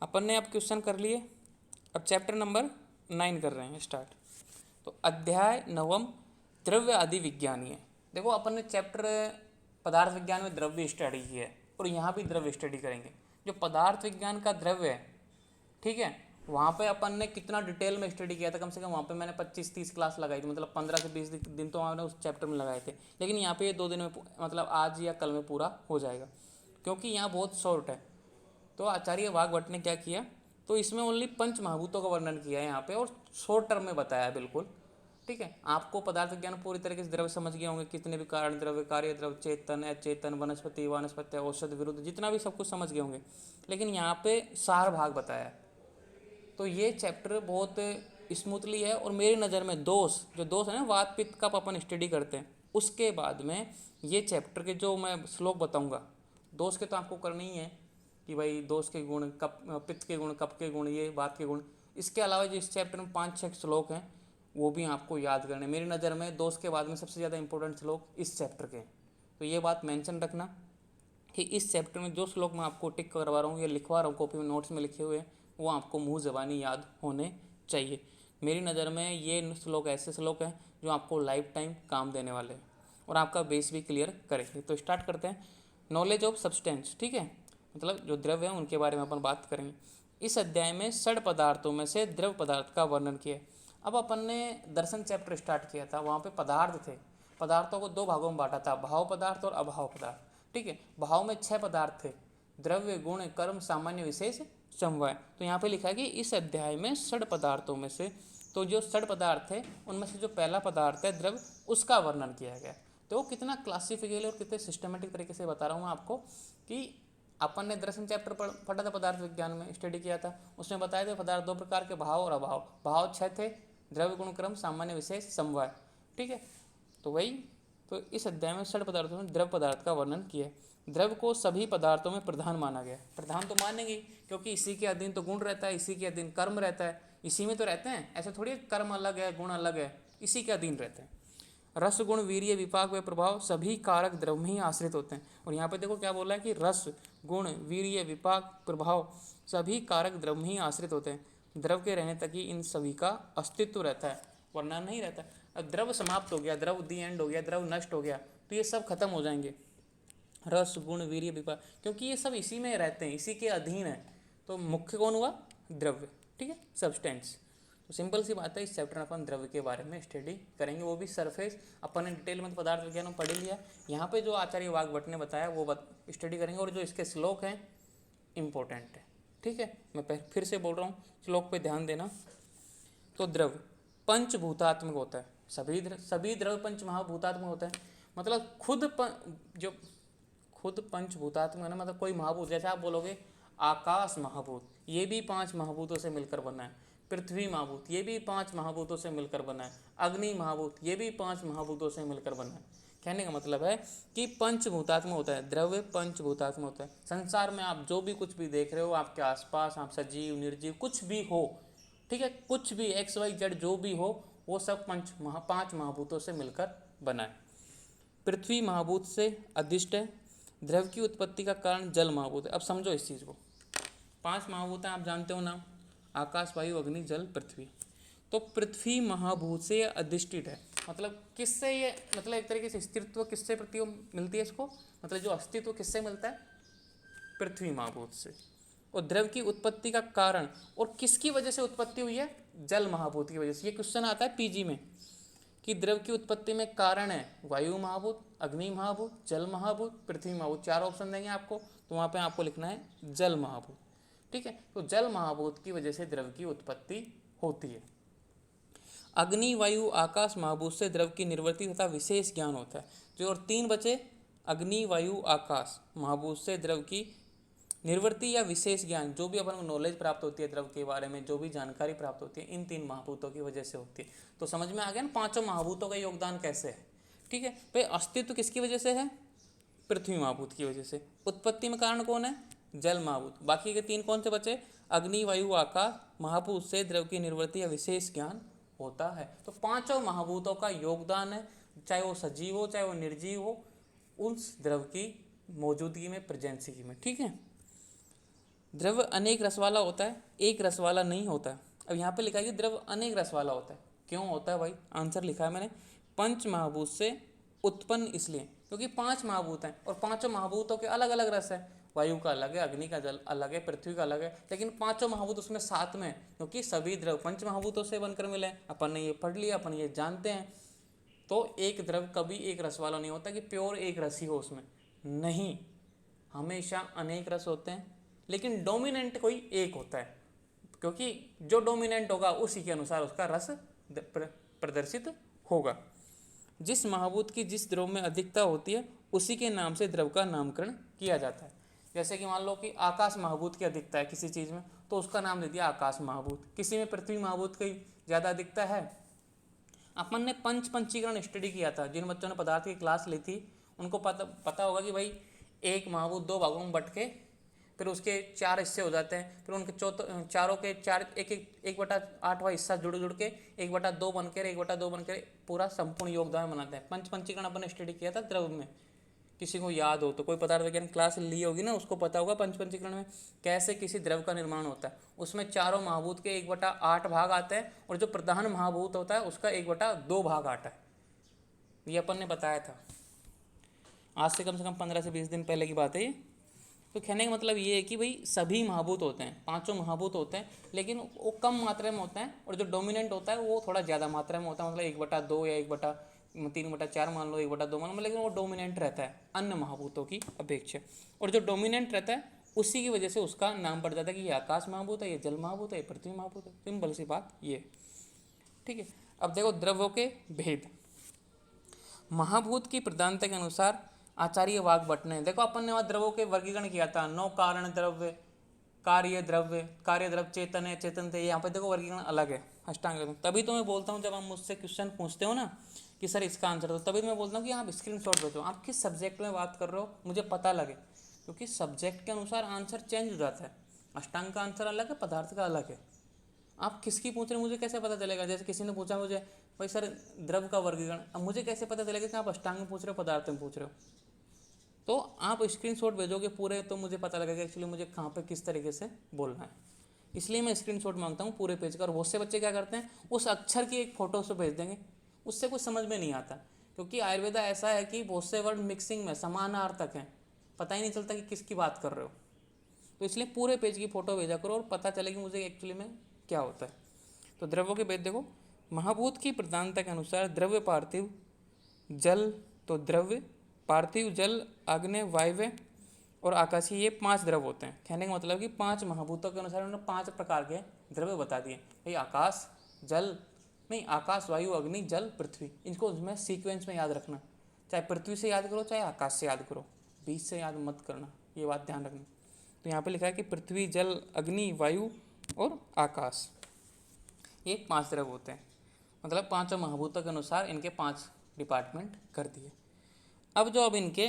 अपन ने अब क्वेश्चन कर लिए। अब चैप्टर नंबर 9 कर रहे हैं स्टार्ट। तो अध्याय नवम द्रव्य आदि विज्ञानी है। देखो अपन ने चैप्टर पदार्थ विज्ञान में द्रव्य स्टडी की है और यहाँ भी द्रव्य स्टडी करेंगे। जो पदार्थ विज्ञान का द्रव्य है, ठीक है, वहाँ पे अपन ने कितना डिटेल में स्टडी किया था, कम से कम वहाँ पे मैंने 25-30 क्लास लगाई थी, मतलब 15 से 20 दिन तो मैंने उस चैप्टर में लगाए थे। लेकिन यहाँ पे ये 2 दिन में मतलब आज या कल में पूरा हो जाएगा, क्योंकि यहाँ बहुत शॉर्ट है। तो आचार्य वाघभट्ट ने क्या किया, तो इसमें ओनली पंच महाभूतों का वर्णन किया है यहाँ पे और शॉर्ट टर्म में बताया है बिल्कुल। ठीक है, आपको पदार्थ विज्ञान पूरी तरीके से द्रव्य समझ गए होंगे, कितने भी कारण द्रव्य, कार्य द्रव्य, चेतन, अचेतन, वनस्पति, वानस्पत्य, औषध, विरुद्ध, जितना भी सब कुछ समझ गए होंगे। लेकिन यहाँ पे सार भाग बताया है। तो ये चैप्टर बहुत स्मूथली है। और मेरी नज़र में जो दोष है ना, वात पित्त का अपन स्टडी करते हैं, उसके बाद में ये चैप्टर के जो मैं श्लोक बताऊंगा, दोष के तो आपको करनी ही है कि भाई दोष के गुण, कप, पित्त के गुण, कप के गुण, ये बात के गुण। इसके अलावा जो इस चैप्टर में 5-6 श्लोक हैं वो भी आपको याद करने। मेरी नज़र में दोष के बाद में सबसे ज़्यादा इंपॉर्टेंट श्लोक इस चैप्टर के। तो ये बात मेंशन रखना कि इस चैप्टर में जो श्लोक मैं आपको टिक करवा रहा हूँ या लिखवा रहा हूँ कॉपी में, नोट्स में लिखे हुए, वो आपको मुँह ज़बानी याद होने चाहिए। मेरी नज़र में ये श्लोक ऐसे श्लोक हैं जो आपको लाइफ टाइम काम देने वाले हैं और आपका बेस भी क्लियर करेंगे। तो स्टार्ट करते हैं। नॉलेज ऑफ सब्सटेंस, ठीक है, मतलब जो द्रव्य है उनके बारे में अपन बात करेंगे। इस अध्याय में 6 पदार्थों में से द्रव्य पदार्थ का वर्णन किया है। अब अपन ने दर्शन चैप्टर स्टार्ट किया था, वहाँ पे पदार्थ थे। पदार्थों को 2 भागों में बांटा था, भाव पदार्थ और अभाव पदार्थ। ठीक है, भाव में 6 पदार्थ थे, द्रव्य, गुण, कर्म, सामान्य, विशेष, समवाय। तो यहाँ पे लिखा है कि इस अध्याय में 6 पदार्थों में से, तो जो 6 पदार्थ थे उनमें से जो पहला पदार्थ है द्रव्य, उसका वर्णन किया गया। तो वो कितना क्लासिफिकल और कितने सिस्टमेटिक तरीके से बता रहा हूँ मैं आपको कि अपन ने दर्शन चैप्टर पढ़ा था, पदार्थ विज्ञान में स्टडी किया था, उसमें बताया था पदार्थ 2 प्रकार के, भाव और अभाव। भाव 6 थे, द्रव्य, गुण, क्रम, सामान्य, विशेष, समवाय। ठीक है, तो वही, तो इस अध्याय में 6 पदार्थों में द्रव्य पदार्थ का वर्णन किया है। द्रव्य को सभी पदार्थों में प्रधान माना गया। प्रधान तो मानेंगे क्योंकि इसी के अधीन तो गुण रहता है, इसी के अधीन कर्म रहता है, इसी में तो रहते हैं। ऐसे थोड़ी कर्म अलग है, गुण अलग है, इसी के अधीन रहते हैं। रस, गुण, वीर्य, विपाक व प्रभाव सभी कारक द्रव्य में ही आश्रित होते हैं। और यहाँ पे देखो क्या बोला है कि रस, गुण, वीर्य, विपाक, प्रभाव सभी कारक द्रव्य में ही आश्रित होते हैं। द्रव्य के रहने तक ही इन सभी का अस्तित्व रहता है, वरना नहीं रहता। अब द्रव्य समाप्त हो गया, द्रव्य दी एंड हो गया, द्रव्य नष्ट हो गया, तो ये सब खत्म हो जाएंगे। रस, गुण, वीर्य, विपाक, क्योंकि ये सब इसी में रहते हैं, इसी के अधीन है। तो मुख्य कौन हुआ? द्रव्य। ठीक है, सब्सटेंस। तो सिंपल सी बात है, इस चैप्टर में अपन द्रव्य के बारे में स्टडी करेंगे, वो भी सरफेस। अपन ने डिटेल में तो पदार्थ विज्ञान में पढ़ लिया। यहाँ पे जो आचार्य वाघभट्ट ने बताया वो स्टडी करेंगे, और जो इसके श्लोक हैं इम्पोर्टेंट है। ठीक है, मैं फिर से बोल रहा हूँ, श्लोक पे ध्यान देना। तो द्रव्य पंचभूतात्मक होता है, सभी द्रव्य पंच महाभूतात्मक होता है। मतलब खुद पंचभूतात्मक है ना, मतलब कोई महाभूत, जैसे आप बोलोगे आकाश महाभूत, ये भी 5 महाभूतों से मिलकर बना है। पृथ्वी महाभूत, ये भी 5 महाभूतों से मिलकर बना है। अग्नि महाभूत, ये भी 5 महाभूतों से मिलकर बना है। कहने का मतलब है कि पंचभूतात्मक होता है, द्रव्य पंचभूतात्मक होता है। संसार में आप जो भी कुछ भी देख रहे हो, आपके आसपास, आप सजीव निर्जीव कुछ भी हो, ठीक है, कुछ भी XYZ जो भी हो, वो सब 5 महाभूतों से मिलकर बना है। पृथ्वी महाभूत से अधिष्ट है। द्रव्य की उत्पत्ति का कारण जल महाभूत है। अब समझो इस चीज़ को, 5 महाभूत हैं, आप जानते हो नाम, आकाश, वायु, अग्नि, जल, पृथ्वी। तो पृथ्वी महाभूत से अधिष्ठित है, मतलब किससे ये, मतलब एक तरीके से अस्तित्व किससे प्रति मिलती है इसको, मतलब जो अस्तित्व किससे मिलता है? पृथ्वी महाभूत से। और द्रव्य की उत्पत्ति का कारण, और किसकी वजह से उत्पत्ति हुई है? जल महाभूत की वजह से। ये क्वेश्चन आता है पीजी में कि द्रव्य की उत्पत्ति में कारण है वायु महाभूत, अग्नि महाभूत, जल महाभूत, पृथ्वी महाभूत। 4 ऑप्शन देंगे आपको, तो वहाँ पे आपको लिखना है जल महाभूत। ठीक है, तो जल महाभूत की वजह से द्रव्य की उत्पत्ति होती है। अग्नि, वायु, आकाश महाभूत से द्रव्य की निर्वृत्ति तथा विशेष ज्ञान होता है। जो और 3 बचे, अग्नि, वायु, आकाश महाभूत से द्रव्य की निर्वृत्ति या विशेष ज्ञान, जो भी अपन को नॉलेज प्राप्त होती है द्रव्य के बारे में, जो भी जानकारी प्राप्त होती है, इन 3 महाभूतों की वजह से होती है। तो समझ में आ गया ना 5 महाभूतों का योगदान कैसे है। ठीक है भाई, अस्तित्व किसकी वजह से है? पृथ्वी महाभूत की वजह से। उत्पत्ति में कारण कौन है? जल महाभूत। बाकी के 3 कौन से बचे? अग्नि, वायु, आकाश महाभूत से द्रव्य की निर्वृत्ति या विशेष ज्ञान होता है। तो 5 महाभूतों का योगदान है, चाहे वो सजीव हो चाहे वो निर्जीव हो, उस द्रव्य की मौजूदगी में, प्रेजेंसी में। ठीक है, द्रव अनेक रस वाला होता है, एक रस वाला नहीं होता है। अब यहाँ पे लिखा है कि द्रव अनेक रस वाला होता है। क्यों होता है भाई? आंसर लिखा है मैंने, पंच महाभूत से उत्पन्न इसलिए क्योंकि 5 महाभूत हैं और पांचों महाभूतों के अलग अलग रस है। वायु का अलग है, अग्नि का जल अलग है, पृथ्वी का अलग है, लेकिन पांचों महाभूत उसमें साथ में है क्योंकि सभी द्रव पंच महाभूतों से बनकर मिले हैं। अपन ने ये पढ़ लिया, अपन ये जानते हैं। तो एक द्रव कभी एक रस वाला नहीं होता कि प्योर एक रस ही हो उसमें, नहीं, हमेशा अनेक रस होते हैं, लेकिन डोमिनेंट कोई एक होता है क्योंकि जो डोमिनेंट होगा उसी के अनुसार उसका रस प्रदर्शित होगा। जिस महाभूत की जिस द्रव में अधिकता होती है उसी के नाम से द्रव का नामकरण किया जाता है। जैसे कि मान लो कि आकाश महाभूत की अधिकता है किसी चीज़ में, तो उसका नाम दे दिया आकाश महाभूत। किसी में पृथ्वी महाभूत की ज़्यादा अधिकता है। अपन ने पंचीकरण स्टडी किया था, जिन बच्चों ने पदार्थ की क्लास ली थी उनको पता होगा कि भाई एक महाभूत 2 भागों में बट के फिर उसके 4 हिस्से हो जाते हैं, फिर उनके चारों के 4 एक बटा 8वां हिस्सा जुड़ के 1/2 बनकर 1/2 बनकर पूरा संपूर्ण योगदान बनाते हैं। पंचीकरण अपन ने स्टडी किया था द्रव में, किसी को याद हो तो, कोई पदार्थ विज्ञान क्लास ली होगी ना, उसको पता होगा पंचीकरण में कैसे किसी द्रव का निर्माण होता है। उसमें चारों महाभूत के 1/8 भाग आते हैं और जो प्रधान महाभूत होता है उसका 1/2 भाग आता है। ये अपन ने बताया था, आज से कम 15 से 20 दिन पहले की बात है ये। तो कहने का मतलब ये है कि भाई सभी महाभूत होते हैं, पांचों महाभूत होते हैं, लेकिन वो कम मात्रा में होते हैं और जो डोमिनेंट होता है वो थोड़ा ज़्यादा मात्रा में होता है, मतलब 1/2 या 3/4 मान लो, 1/2 मान लो, लेकिन वो डोमिनेंट रहता है अन्य महाभूतों की अपेक्षा। और जो डोमिनेंट रहता है उसी की वजह से उसका नाम पड़ जाता है कि ये आकाश महाभूत है, ये जल महाभूत है, ये पृथ्वी महाभूत है। सिंपल सी बात ये, ठीक है। अब देखो द्रव्यों के भेद। महाभूत की प्रधानता के अनुसार आचार्य वाग बटने। देखो अपन ने वहाँ द्रवों के वर्गीकरण किया था, 9 कारण द्रव्य, कार्य द्रव, चेतन है, चेतन थे। यहाँ पे देखो वर्गीकरण अलग है अष्टांग। तभी तो मैं बोलता हूँ जब आप मुझसे क्वेश्चन पूछते हो ना कि सर इसका आंसर दो, तभी तो मैं बोलता हूँ कि आप स्क्रीनशॉट भेजो, आप किस सब्जेक्ट में बात कर रहे हो मुझे पता लगे, क्योंकि सब्जेक्ट के अनुसार आंसर चेंज हो जाता है। अष्टांग का आंसर अलग है, पदार्थ का अलग है। आप किसकी पूछ रहे हैं मुझे कैसे पता चलेगा? जैसे किसी ने पूछा मुझे भाई सर द्रव का वर्गीकरण, अब मुझे कैसे पता चलेगा कि आप अष्टांग में पूछ रहे हो पदार्थ में पूछ रहे हो? तो आप स्क्रीनशॉट भेजोगे पूरे तो मुझे पता लगेगा एक्चुअली मुझे कहाँ पे किस तरीके से बोलना है। इसलिए मैं स्क्रीनशॉट मांगता हूँ पूरे पेज का। और बहुत से बच्चे क्या करते हैं, उस अक्षर की एक फ़ोटो से भेज देंगे, उससे कुछ समझ में नहीं आता, क्योंकि आयुर्वेदा ऐसा है कि बहुत से वर्ड मिक्सिंग में समानार्थक हैं, पता ही नहीं चलता कि किसकी बात कर रहे हो। तो इसलिए पूरे पेज की फ़ोटो भेजा करो और पता चले कि मुझे एक्चुअली में क्या होता है। तो द्रव्यों के भेद देखो। महाभूत की प्रधानता के अनुसार द्रव्य पार्थिव जल, तो द्रव्य पार्थिव जल, अग्नि, वायव्य और आकाशीय, ये 5 द्रव होते हैं। कहने का मतलब कि 5 महाभूतों के अनुसार उन्होंने 5 प्रकार के द्रव्य बता दिए भाई। आकाश जल नहीं, आकाश वायु अग्नि जल पृथ्वी, इनको उसमें सीक्वेंस में याद रखना। चाहे पृथ्वी से याद करो चाहे आकाश से याद करो, बीच से याद मत करना, ये बात ध्यान रखना। तो यहाँ पे लिखा है कि पृथ्वी जल अग्नि वायु और आकाश, ये 5 द्रव होते हैं। मतलब 5 महाभूतों के अनुसार इनके 5 डिपार्टमेंट कर दिए। अब इनके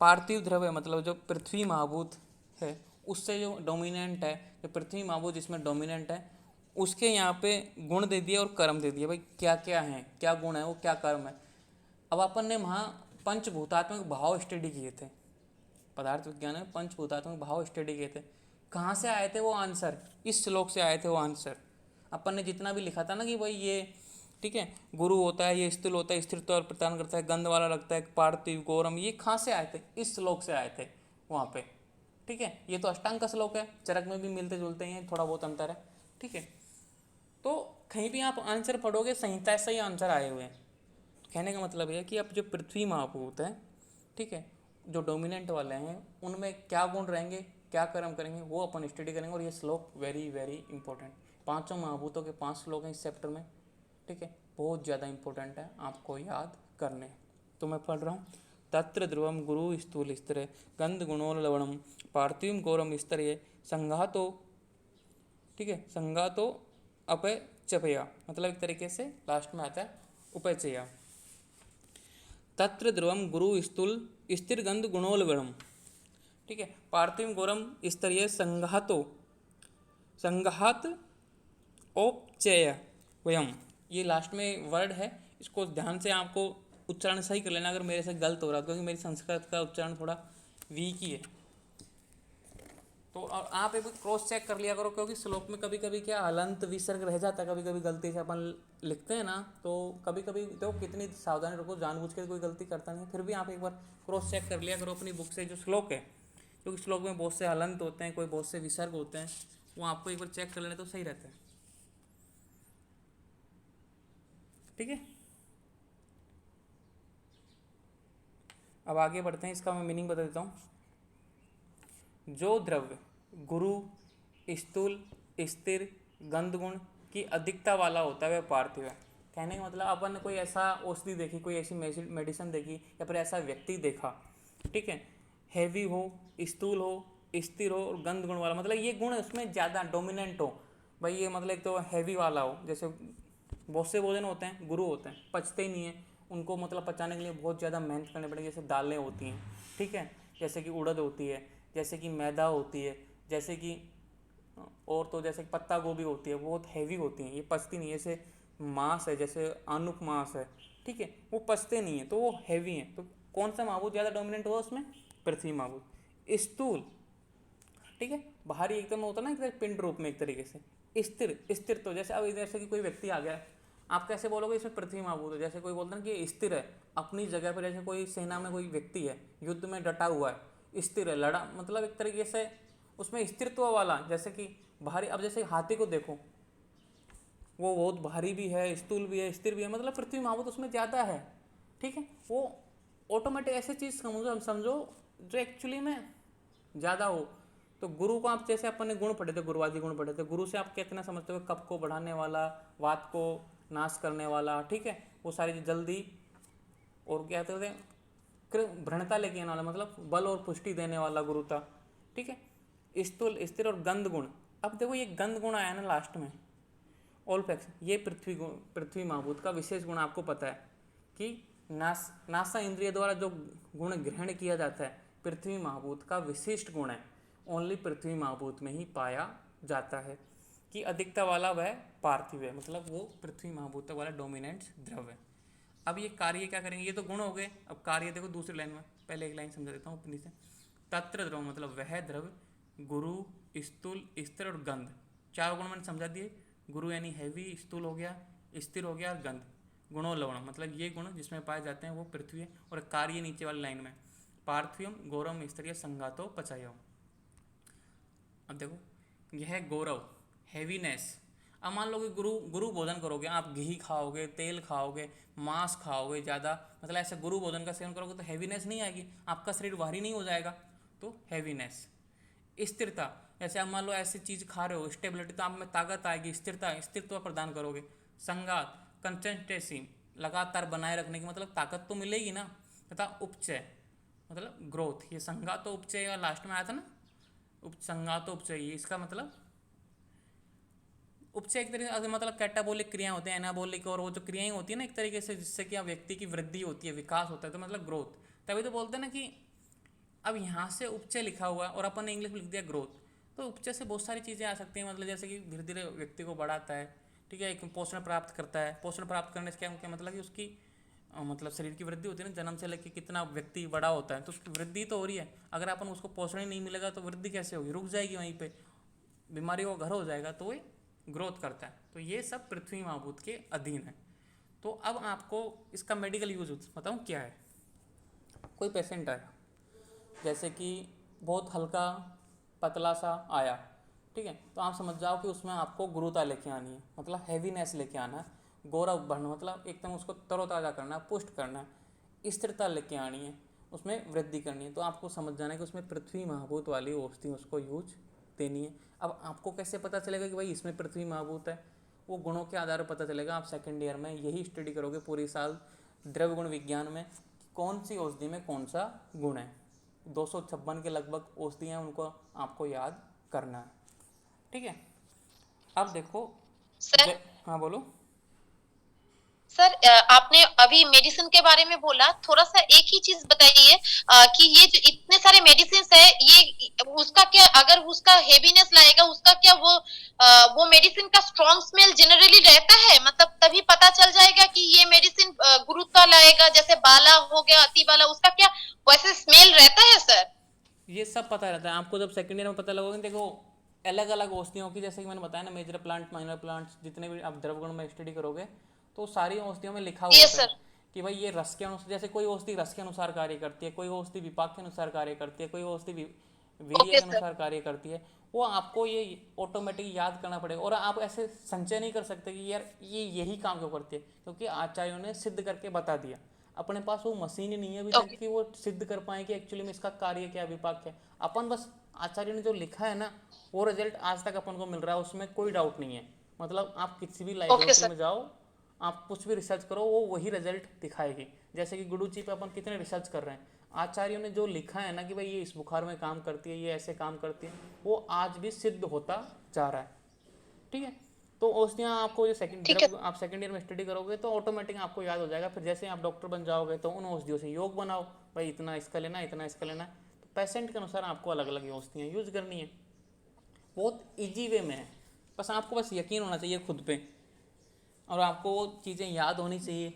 पार्थिव द्रव है, मतलब जो पृथ्वी महाभूत है उससे जो डोमिनेंट है, जो पृथ्वी महाभूत जिसमें डोमिनेंट है उसके यहाँ पे गुण दे दिए और कर्म दे दिए। भाई क्या क्या है, क्या गुण है वो, क्या कर्म है। अब अपन ने वहाँ पंचभूतात्मक भाव स्टडी किए थे, पदार्थ विज्ञान में पंचभूतात्मक भाव स्टडी किए थे। कहाँ से आए थे वो आंसर? इस श्लोक से आए थे वो आंसर। अपन ने जितना भी लिखा था ना कि भाई ये ठीक है गुरु होता है, ये स्थूल होता है, स्थिरत्व और प्रदान करता है, गंध वाला लगता है, पार्थिव गौरम, ये कहाँ से आए थे? इस श्लोक से आए थे वहाँ पे, ठीक है। ये तो अष्टांग का श्लोक है, चरक में भी मिलते जुलते हैं, थोड़ा बहुत अंतर है, ठीक है। तो कहीं भी आप आंसर पढ़ोगे संहिता से ही आंसर आए हुए हैं। कहने का मतलब ये है कि अब जो पृथ्वी महाभूत है, ठीक है, जो डोमिनेंट वाले हैं उनमें क्या गुण रहेंगे, क्या कर्म करेंगे, वो अपन स्टडी करेंगे। और ये श्लोक वेरी वेरी इंपॉर्टेंट, 5 महाभूतों के 5 श्लोक हैं इस चैप्टर में, ठीक है, बहुत ज़्यादा इंपॉर्टेंट है, आपको याद करने। तो मैं पढ़ रहा हूँ। तत्र ध्रुवम गुरु स्थूल स्तरे गंध गुणोल लवणम पार्थिव गौरम स्तरीय संघातो, ठीक है, संघातो अपय चपया, मतलब एक तरीके से लास्ट में आता है उपचया। तत्र ध्रुवम गुरु स्थूल स्थिर गंध गुणोल लवणम, ठीक है, पार्थिव गौरम स्तरीय संघात औपचय वयम, ये लास्ट में वर्ड है, इसको ध्यान से आपको उच्चारण सही कर लेना अगर मेरे से गलत हो रहा है, क्योंकि मेरी संस्कृत का उच्चारण थोड़ा वीक ही है। तो और आप एक क्रॉस चेक कर लिया करो, क्योंकि श्लोक में कभी कभी क्या हलंत विसर्ग रह जाता है, कभी कभी गलती से अपन लिखते हैं ना, तो कभी कभी तो कितनी सावधानी रखो, जानबूझ के कोई गलती करता नहीं, फिर भी आप एक बार क्रॉस चेक कर लिया करो अपनी बुक से जो श्लोक है, क्योंकि श्लोक में बहुत से हलंत होते हैं, कोई बहुत से विसर्ग होते हैं, वो आपको एक बार चेक कर लेना तो सही रहता है। ठीक है, अब आगे बढ़ते हैं, इसका मैं मीनिंग बता देता हूँ। जो द्रव्य गुरु, स्थूल, स्थिर, गंध गुण की अधिकता वाला होता है वह पार्थिव है। कहने का मतलब अपन ने कोई ऐसा औषधि देखी, कोई ऐसी मेडिसिन देखी, या फिर ऐसा व्यक्ति देखा, ठीक है, हैवी हो, स्थूल हो, स्थिर हो और गंध गुण वाला, मतलब ये गुण उसमें ज़्यादा डोमिनेंट हो भाई, ये मतलब एक तो हैवी वाला हो, जैसे बहुत से भोजन होते हैं गुरु होते हैं, पचते ही नहीं है, उनको मतलब पचाने के लिए बहुत ज़्यादा मेहनत करनी पड़ेगी, जैसे दालें होती हैं, ठीक है, जैसे कि उड़द होती है, जैसे कि मैदा होती है, जैसे कि और तो जैसे पत्ता गोभी होती है, वो बहुत हैवी होती हैं, ये पचती नहीं है। जैसे मांस है, जैसे आनुक मांस है, ठीक है, वो पचते नहीं है, तो वो हैवी हैं। तो कौन सा महाभूत ज़्यादा डोमिनेंट हुआ उसमें? पृथ्वी महाभूत। स्थूल, ठीक है, बाहरी एकदम होता है ना एक पिंड रूप में एक तरीके से। स्थिर, स्थिर तो जैसे अब जैसे कि कोई व्यक्ति आ गया, आप कैसे बोलोगे इसमें पृथ्वी महाभूत है? जैसे कोई बोलता है ना कि स्थिर है अपनी जगह पर, जैसे कोई सेना में कोई व्यक्ति है, युद्ध में डटा हुआ है, स्थिर है, लड़ा, मतलब एक तरीके से उसमें स्थिरत्व वाला, जैसे कि भारी, अब जैसे हाथी को देखो, वो बहुत भारी भी है, स्थूल भी है, स्थिर भी है, मतलब पृथ्वी महाभूत उसमें ज़्यादा है, ठीक है। वो ऑटोमेटिक ऐसे चीज़ समझो जो एक्चुअली में ज़्यादा हो। तो गुरु को आप, जैसे अपन ने गुण पढ़े थे, गुरुवादी गुण पढ़े थे, गुरु से आप कितना समझते हो? कफ को बढ़ाने वाला, वात को नाश करने वाला, ठीक है, वो सारी जल्दी, और क्या कहते थे, भ्रणता लेके आने वाला, मतलब बल और पुष्टि देने वाला गुरु था, ठीक है। स्थूल, स्थिर और गंध गुण। अब देखो ये गंध गुण आया ना लास्ट में, ऑल्फैक्स, ये पृथ्वी महाभूत का विशेष गुण आपको पता है कि नासा इंद्रिय द्वारा जो गुण ग्रहण किया जाता है, पृथ्वी महाभूत का विशिष्ट गुण है, ओनली पृथ्वी महाभूत में ही पाया जाता है, कि अधिकता वाला वह पार्थिव है, मतलब वो पृथ्वी महाभूत वाला डोमिनेंट द्रव्य है। अब ये कार्य क्या करेंगे? ये तो गुण हो गए, अब कार्य देखो दूसरी लाइन में, पहले एक लाइन समझा देता हूँ अपनी से। तत्र द्रव मतलब वह द्रव्य, गुरु, स्थूल, स्थिर और गंध, चार गुण मैंने समझा दिए। गुरु यानी हैवी, स्थूल हो गया, स्थिर हो गया और गंध, गुणो लवण, मतलब ये गुण जिसमें पाए जाते हैं वो पृथ्वी है। और कार्य नीचे वाली लाइन में, पार्थिवम गौरव स्तरीय संघातो पचायो। अब देखो यह गौरव, हैवीनेस, अब मान लो कि गुरु भोजन करोगे, आप घी खाओगे, तेल खाओगे, मांस खाओगे ज़्यादा, मतलब ऐसे गुरु भोजन का सेवन करोगे तो हैवीनेस नहीं आएगी, आपका शरीर भारी नहीं हो जाएगा, तो हैवीनेस। स्थिरता, जैसे आप मान लो ऐसी चीज़ खा रहे हो, स्टेबिलिटी, तो आप में ताकत आएगी, स्थिरता, स्थिरत्व प्रदान करोगे। संगात, कंसिस्टेंसी, लगातार बनाए रखने की, मतलब ताकत तो मिलेगी ना। तथा उपचय मतलब ग्रोथ, ये संगात तो उपचय लास्ट में आया था ना, संगात तो उपचय, इसका मतलब उपचय एक तरीके से मतलब कैटाबोलिक क्रियाएं होते हैं, एनाबोलिक, और वो जो क्रियाएं होती है ना एक तरीके से, जिससे कि व्यक्ति की वृद्धि होती है, विकास होता है, तो मतलब ग्रोथ। तभी तो बोलते हैं ना कि अब यहाँ से उपचय लिखा हुआ और अपन ने इंग्लिश में लिख दिया ग्रोथ, तो उपचय से बहुत सारी चीज़ें आ सकती हैं, मतलब जैसे कि धीरे धीरे व्यक्ति को बढ़ाता है, ठीक है, एक पोषण प्राप्त करता है। पोषण प्राप्त करने से क्या मतलब कि उसकी मतलब शरीर की वृद्धि होती है ना, जन्म से लेकर कितना व्यक्ति बड़ा होता है, तो उसकी वृद्धि तो हो रही है। अगर अपन उसको पोषण ही नहीं मिलेगा तो वृद्धि कैसे होगी? रुक जाएगी वहीं पे, बीमारियों का घर हो जाएगा, तो वो ग्रोथ करता है। तो ये सब पृथ्वी महाभूत के अधीन है। तो अब आपको इसका मेडिकल यूज बताऊँ क्या है। कोई पेशेंट आया, जैसे कि बहुत हल्का पतला सा आया, ठीक है, तो आप समझ जाओ कि उसमें आपको गुरुता लेके आनी है, मतलब हैवीनेस लेके आना है, गौरव बढ़ना, मतलब एकदम उसको तरोताज़ा करना है, पुष्ट करना है, स्थिरता लेके आनी है, उसमें वृद्धि करनी है। तो आपको समझ जाना है कि उसमें पृथ्वी महाभूत वाली औषधि उसको यूज देनी है। अब आपको कैसे पता चलेगा कि भाई इसमें पृथ्वी महाभूत है? वो गुणों के आधार पर पता चलेगा। आप सेकेंड ईयर में यही स्टडी करोगे पूरी साल द्रव्य गुण विज्ञान में, कौन सी औषधि में कौन सा गुण है। 256 के लगभग औषधियाँ, उनको आपको याद करना है, ठीक है। अब देखो सर। हाँ बोलो। सर, आपने अभी मेडिसिन के बारे में बोला, थोड़ा सा एक ही चीज बताइए कि ये जो इतने सारे मेडिसिन है, ये उसका क्या, अगर उसका हेवीनेस लाएगा, उसका क्या वो मेडिसिन का स्ट्रॉन्ग स्मेल जनरली रहता है? मतलब तभी पता चल जाएगा कि ये मेडिसिन गुरुत्व लाएगा, जैसे बाला हो गया, अति बाला, उसका क्या वैसे स्मेल रहता है सर? ये सब पता रहता है आपको जब सेकेंड ईयर में पता लगोगे। देखो अलग अलग औषधियों की, जैसे कि मैंने बताया ना, मेजर प्लांट माइनर प्लांट्स, जितने भी आप द्रवगुण में स्टडी करोगे तो सारी औषधियों में लिखा हुआ यस होता है सर। कि भाई ये रस के अनुसार, जैसे कोई औषधि रस के अनुसार कार्य करती है, कोई औषधि विपाक के अनुसार कार्य करती है, कोई औषधि वीर्य ओके के सर। अनुसार कार्य करती है। वो आपको ये ऑटोमेटिक याद करना पड़ेगा, और आप ऐसे संचय नहीं कर सकते कि यार ये यही काम क्यों करती है, क्योंकि आचार्यों ने सिद्ध करके बता दिया। अपने पास वो मशीन ही नहीं है अभी तक ओके। कि वो सिद्ध कर पाए कि एक्चुअली में इसका कार्य क्या, विपाक क्या। अपन बस आचार्य ने जो लिखा है ना, वो रिजल्ट आज तक अपन को मिल रहा है, उसमें कोई डाउट नहीं है। मतलब आप किसी भी ओके लेबोरेटरी सर। में जाओ, आप कुछ भी रिसर्च करो, वो वही रिजल्ट दिखाएगी। जैसे कि गुडुची पे अपन कितने रिसर्च कर रहे हैं, आचार्यों ने जो लिखा है ना कि भाई ये इस बुखार में काम करती है, ये ऐसे काम करती है, वो आज भी सिद्ध होता जा रहा है। ठीक है। तो औषधियाँ आपको जो सेकंड, ठीक है। जब आप सेकंड ईयर में स्टडी करोगे तो ऑटोमेटिक आपको याद हो जाएगा। फिर जैसे आप डॉक्टर बन जाओगे तो उन औषधियों से योग बनाओ, भाई इतना इसका लेना, इतना इसका लेना। तो पेशेंट के अनुसार आपको अलग अलग औषधियाँ यूज करनी है। बहुत ईजी वे में है, बस आपको बस यकीन होना चाहिए खुद पे, और आपको वो चीज़ें याद होनी चाहिए,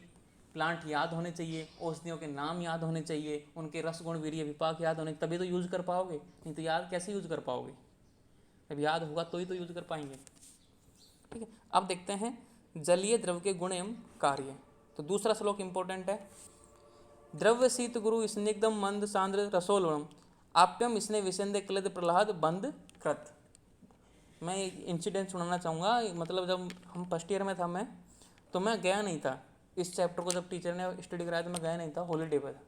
प्लांट याद होने चाहिए, औषधियों के नाम याद होने चाहिए, उनके रस गुण वीर्य विपाक याद होने, तभी तो यूज़ कर पाओगे, नहीं तो याद कैसे यूज़ कर पाओगे। जब याद होगा तो ही तो यूज़ कर पाएंगे। ठीक है। अब देखते हैं जलीय द्रव के गुण एवं कार्य। तो दूसरा श्लोक इंपॉर्टेंट है। द्रव्य शीत गुरु स्निग्धम मंद सांद्र रसोलवणम आप्यम इसने विसेंदे क्लिद प्रहलाद बंद कृत। मैं एक इंसिडेंट सुनाना चाहूँगा। मतलब जब हम फर्स्ट ईयर में था मैं, तो मैं गया नहीं था इस चैप्टर को, जब टीचर ने स्टडी कराया तो मैं गया नहीं था, हॉलीडे पर था।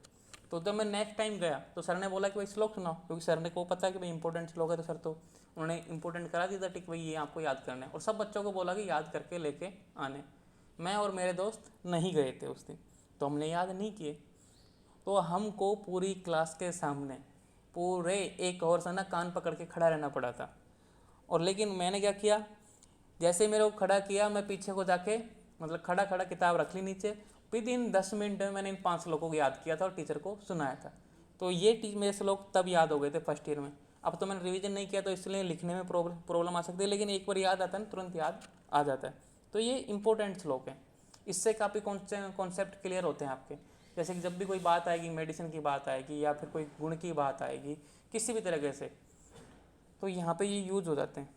तो जब मैं नेक्स्ट टाइम गया तो सर ने बोला कि भाई श्लोक सुनाओ, क्योंकि सर ने को पता है कि भाई इंपॉर्टेंट श्लोक है, तो सर तो उन्होंने इंपॉर्टेंट करा दिया था टिक, भाई ये आपको याद करना है। और सब बच्चों को बोला कि याद करके लेके आने। मैं और मेरे दोस्त नहीं गए थे उस दिन, तो हमने याद नहीं किए। तो हमको पूरी क्लास के सामने पूरे एक और से ना कान पकड़ के खड़ा रहना पड़ा था। और लेकिन मैंने क्या किया, जैसे मेरे को खड़ा किया, मैं पीछे को जाके मतलब खड़ा खड़ा किताब रख ली नीचे। विद इन 10 मिनट में मैंने इन 5 श्लोकों को याद किया था और टीचर को सुनाया था। तो ये मेरे श्लोक तब याद हो गए थे फर्स्ट ईयर में। अब तो मैंने रिवीजन नहीं किया, तो इसलिए लिखने में प्रॉब्लम आ सकती है, लेकिन एक बार याद आता है ना, तुरंत याद आ जाता है। तो ये इंपॉर्टेंट श्लोक है, इससे काफ़ी कॉन्सेप्ट क्लियर होते हैं आपके। जैसे कि जब भी कोई बात आएगी, मेडिसिन की बात आएगी या फिर कोई गुण की बात आएगी किसी भी तरीके से, तो यहाँ पे ये यूज हो जाते हैं।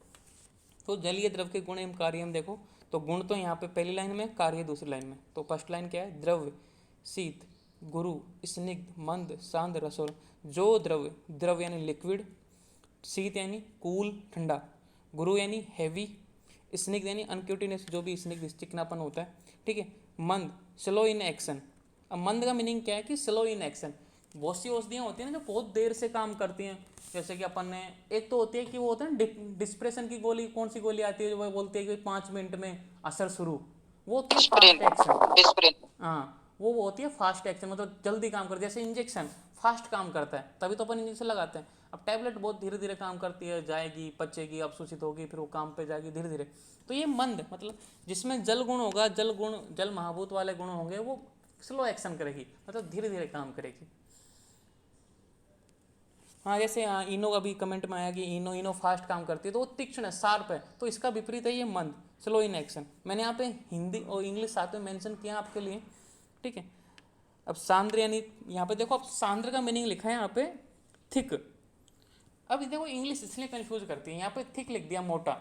तो जलीय द्रव के गुण एवं कार्य हम देखो, तो गुण तो यहाँ पे पहली लाइन में, कार्य दूसरी लाइन में। तो फर्स्ट लाइन क्या है, द्रव्य शीत गुरु स्निग्ध मंद शांत रसोल। जो द्रव्य, द्रव यानी लिक्विड, शीत यानी कूल ठंडा, गुरु यानी हैवी, स्निग्ध यानी अनक्यूटिनेस, जो भी स्निग्ध चिकनापन होता है। ठीक है। मंद स्लो इन एक्शन। अब मंद का मीनिंग क्या है कि स्लो इन एक्शन। बहुत सी औषधियाँ होती हैं ना जो बहुत देर से काम करती हैं, जैसे कि अपन ने, एक तो होती है कि वो होता है ना डिस्प्रेशन की गोली, कौन सी गोली आती है जो वो बोलती है कि 5 मिनट में असर शुरू, वो होती है फास्ट एक्शन। डिस्प्रिन। हाँ, वो होती है फास्ट एक्शन, मतलब जल्दी काम करती है। जैसे इंजेक्शन फास्ट काम करता है, तभी तो अपन इंजेक्शन लगाते हैं। अब टैबलेट बहुत धीरे धीरे काम करती है, जाएगी पचेगी अवशोषित होगी, फिर वो काम पे जाएगी धीरे धीरे। तो ये मंद मतलब जिसमें जल गुण होगा, जल गुण जल महाभूत वाले गुण होंगे, वो स्लो एक्शन करेगी, मतलब धीरे धीरे काम करेगी। हाँ, जैसे हाँ इनो का भी कमेंट में आया कि इनो फास्ट काम करती है, तो वो तीक्ष्ण है, शार्प है। तो इसका विपरीत है ये मंद, स्लो इन एक्शन। मैंने यहाँ पे हिंदी और इंग्लिश साथ में मेंशन किया आपके लिए। ठीक है। अब सांद्र यानी यहाँ पे देखो, अब सांद्र का मीनिंग लिखा है यहाँ पे थिक। अब देखो इंग्लिश इसलिए कंफ्यूज करती है, यहाँ पे थिक लिख दिया मोटा।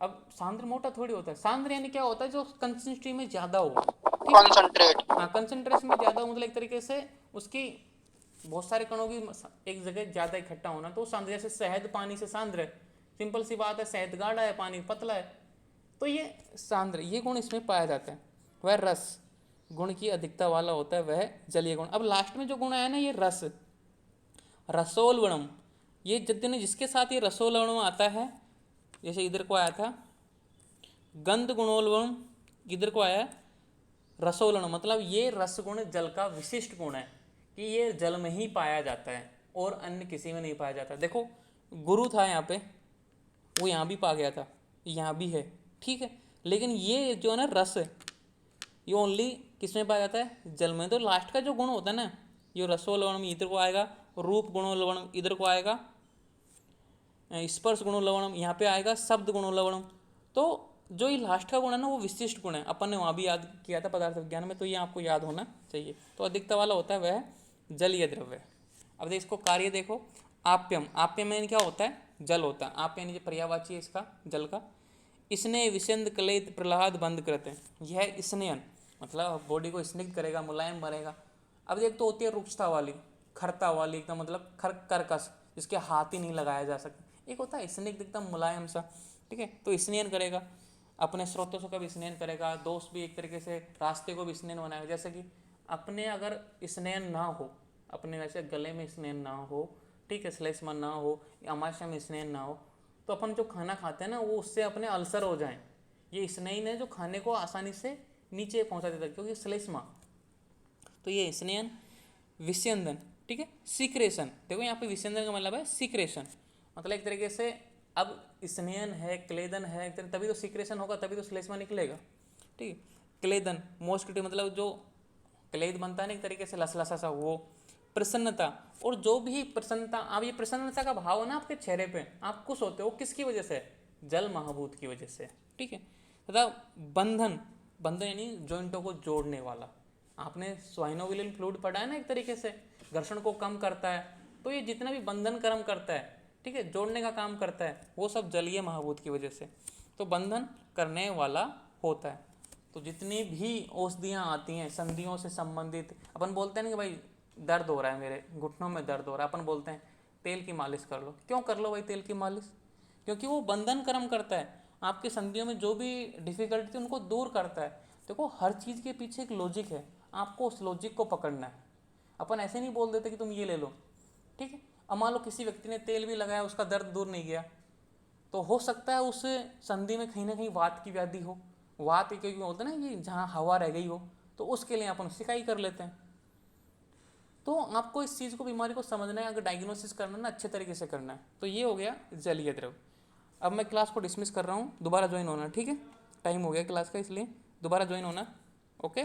अब सांद्र मोटा थोड़ी होता है, सांद्र यानी क्या होता है, जो कंसिस्टेंसी में ज़्यादा हो। ठीक है। कंसंट्रेट। हाँ, कंसंट्रेशन में ज़्यादा हो, मतलब एक तरीके से उसकी बहुत सारे कणों की एक जगह ज़्यादा इकट्ठा होना, तो सांद्र। जैसे शहद पानी से सांद्र है, सिंपल सी बात है, शहद गाढ़ा है, पानी पतला है, तो ये सांद्र, ये गुण इसमें पाया जाता है। वह रस गुण की अधिकता वाला होता है, वह जलीय गुण। अब लास्ट में जो गुण आया ना, ये रस, रसोलवणम, ये जिसके साथ ये रसोलवणम आता है, जैसे इधर को आया था गंध गुणोलवणम, इधर को आया रसोलवणम, मतलब ये रस गुण जल का विशिष्ट गुण है कि ये जल में ही पाया जाता है और अन्य किसी में नहीं पाया जाता। देखो गुरु था यहाँ पे, वो यहाँ भी पा गया था, यहाँ भी है, ठीक है, लेकिन ये जो है ना रस, ये ओनली किस में पाया जाता है, जल में। तो लास्ट का जो गुण होता है ना, ये रसोलवणम इधर को आएगा, रूप गुणोलवणम इधर को आएगा, स्पर्श गुणोलवणम यहाँ पे आएगा, शब्द गुणोलवणम। तो जो ये लास्ट का गुण है ना, वो विशिष्ट गुण है, अपन ने वहाँ भी याद किया था पदार्थ विज्ञान में, तो ये आपको याद होना चाहिए। तो अधिकता वाला होता है वह जलीय द्रव्य। अब देखो इसको कार्य देखो, आप्यम, आप्यम यानी क्या होता है, जल होता है, आप यानी जो पर्यायवाची है इसका जल का। स्नेह विषंद क्लेद प्रहलाद बंद करते हैं, यह स्नेहन मतलब बॉडी को स्निग्ध करेगा, मुलायम बनेगा। अब एक तो होती है रुक्षता वाली, खरता वाली एकदम, मतलब कर्कश, जिसके हाथ ही नहीं लगाया जा सकता। एक होता है स्निग्ध एकदम मुलायम सा, ठीक है, तो स्नेहन करेगा, अपने स्रोतों से का भी स्नेहन करेगा, दोस्त भी एक तरीके से रास्ते को भी स्नेहन बनाएगा। जैसे कि अपने अगर स्नेहन ना हो, अपने वैसे गले में स्नेहन ना हो, ठीक है, श्लेष्मा ना हो, अमाशय में स्नेहन ना हो, तो अपन जो खाना खाते हैं ना वो उससे अपने अल्सर हो जाएं। ये स्नेहन है जो खाने को आसानी से नीचे पहुंचा देता है, क्योंकि श्लेष्मा, तो ये स्नेहन। विस्यंदन, ठीक है, सीक्रेशन, देखो यहाँ पे विस्यंदन का मतलब है सीक्रेशन, मतलब एक तरीके से अब स्नेहन है, क्लेदन है, तभी तो सीक्रेशन होगा, तभी तो श्लेष्मा निकलेगा, ठीक है। क्लेदन मोस्किटो, मतलब जो क्लेद बनता है ना एक तरीके से लसलसा सा, वो। प्रसन्नता, और जो भी प्रसन्नता, आप ये प्रसन्नता का भाव है ना आपके चेहरे पे, आप खुश होते हो, किसकी वजह से, जल महाभूत की वजह से, ठीक है। तथा बंधन, बंधन यानी जॉइंटों को जोड़ने वाला, आपने स्वाइनोविलियन फ्लूइड पढ़ा है ना, एक तरीके से घर्षण को कम करता है, तो ये जितना भी बंधन कर्म करता है, ठीक है, जोड़ने का काम करता है, वो सब जलीय महाभूत की वजह से, तो बंधन करने वाला होता है। तो जितनी भी औषधियाँ आती हैं संधियों से संबंधित, अपन बोलते हैं ना कि भाई दर्द हो रहा है, मेरे घुटनों में दर्द हो रहा है, अपन बोलते हैं तेल की मालिश कर लो। क्यों कर लो भाई तेल की मालिश, क्योंकि वो बंधन कर्म करता है, आपकी संधियों में जो भी डिफिकल्टी उनको दूर करता है। देखो हर चीज़ के पीछे एक लॉजिक है, आपको उस लॉजिक को पकड़ना है। अपन ऐसे नहीं बोल देते कि तुम ये ले लो, ठीक है। अब मान लो किसी व्यक्ति ने तेल भी लगाया, उसका दर्द दूर नहीं गया, तो हो सकता है उस संधि में कहीं ना कहीं वात की व्याधि हो, वात क्योंकि होता है ना कि जहाँ हवा रह गई हो, तो उसके लिए अपन सिकाई कर लेते हैं। तो आपको इस चीज़ को, बीमारी को समझना है, अगर डायग्नोसिस करना है ना अच्छे तरीके से करना है। तो ये हो गया जलीय द्रव। अब मैं क्लास को डिसमिस कर रहा हूँ, दोबारा ज्वाइन होना, ठीक है, टाइम हो गया क्लास का, इसलिए दोबारा ज्वाइन होना, ओके।